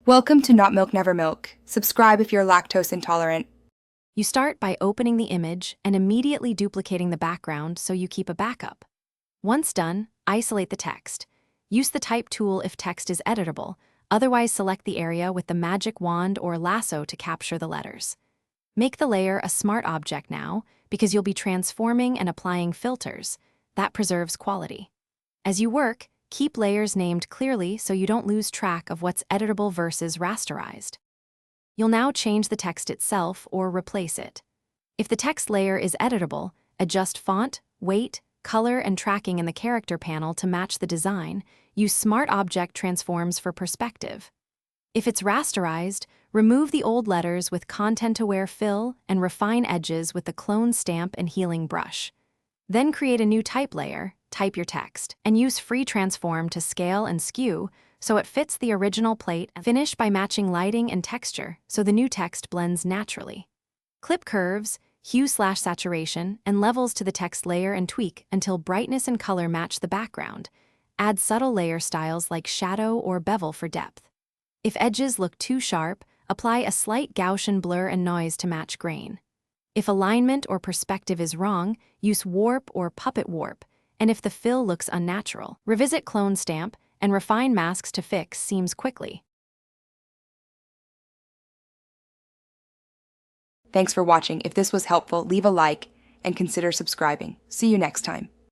Welcome to Not Milk Never Milk. Subscribe if you're lactose intolerant. You start by opening the image and immediately duplicating the background so you keep a backup. Once done, isolate the text. Use the Type tool if text is editable, otherwise select the area with the magic wand or lasso to capture the letters. Make the layer a smart object now, because you'll be transforming and applying filters. That preserves quality. As you work, keep layers named clearly so you don't lose track of what's editable versus rasterized. You'll now change the text itself or replace it. If the text layer is editable, adjust font, weight, color, and tracking in the character panel to match the design. Use Smart Object Transforms for perspective. If it's rasterized, remove the old letters with content-aware fill and refine edges with the clone stamp and healing brush. Then create a new type layer, type your text, and use Free Transform to scale and skew so it fits the original plate. Finish by matching lighting and texture so the new text blends naturally. Clip curves, hue/saturation, and levels to the text layer and tweak until brightness and color match the background. Add subtle layer styles like shadow or bevel for depth. If edges look too sharp, apply a slight Gaussian blur and noise to match grain. If alignment or perspective is wrong, use warp or puppet warp, and if the fill looks unnatural, revisit clone stamp and refine masks to fix seams quickly. Thanks for watching. If this was helpful, leave a like and consider subscribing. See you next time.